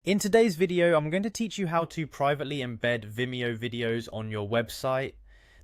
In today's video, I'm going to teach you how to privately embed Vimeo videos on your website.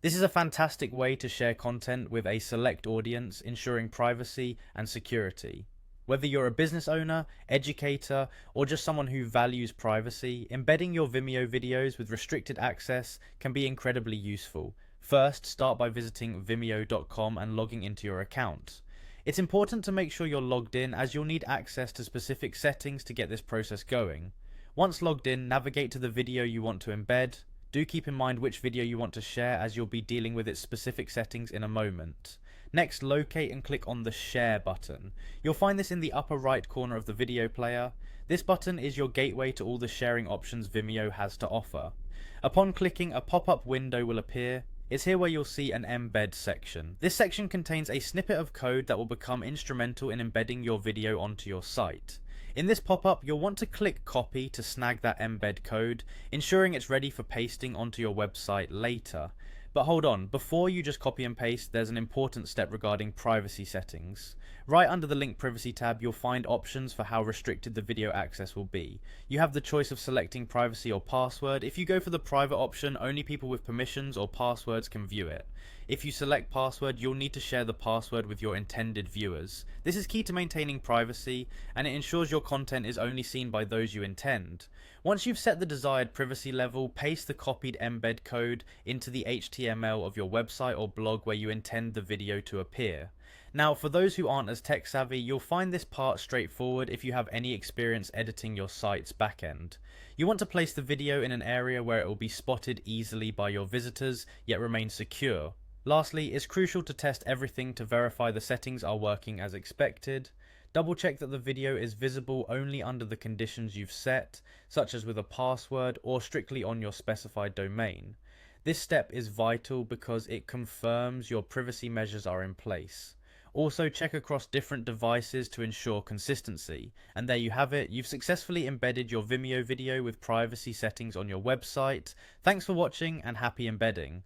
This is a fantastic way to share content with a select audience, ensuring privacy and security. Whether you're a business owner, educator, or just someone who values privacy, embedding your Vimeo videos with restricted access can be incredibly useful. First, start by visiting vimeo.com and logging into your account. It's important to make sure you're logged in, as you'll need access to specific settings to get this process going. Once logged in, navigate to the video you want to embed. Do keep in mind which video you want to share, as you'll be dealing with its specific settings in a moment. Next, locate and click on the Share button. You'll find this in the upper right corner of the video player. This button is your gateway to all the sharing options Vimeo has to offer. Upon clicking, a pop-up window will appear. It's here where you'll see an Embed section. This section contains a snippet of code that will become instrumental in embedding your video onto your site. In this pop-up, you'll want to click Copy to snag that embed code, ensuring it's ready for pasting onto your website later. But hold on, before you just copy and paste, there's an important step regarding privacy settings. Right under the Link Privacy tab, you'll find options for how restricted the video access will be. You have the choice of selecting privacy or password. If you go for the private option, only people with permissions or passwords can view it. If you select password, you'll need to share the password with your intended viewers. This is key to maintaining privacy, and it ensures your content is only seen by those you intend. Once you've set the desired privacy level, paste the copied embed code into the HTML of your website or blog where you intend the video to appear. Now, for those who aren't as tech savvy, you'll find this part straightforward if you have any experience editing your site's backend. You want to place the video in an area where it will be spotted easily by your visitors, yet remain secure. Lastly, it's crucial to test everything to verify the settings are working as expected. Double check that the video is visible only under the conditions you've set, such as with a password or strictly on your specified domain. This step is vital because it confirms your privacy measures are in place. Also, check across different devices to ensure consistency. And there you have it, you've successfully embedded your Vimeo video with privacy settings on your website. Thanks for watching and happy embedding.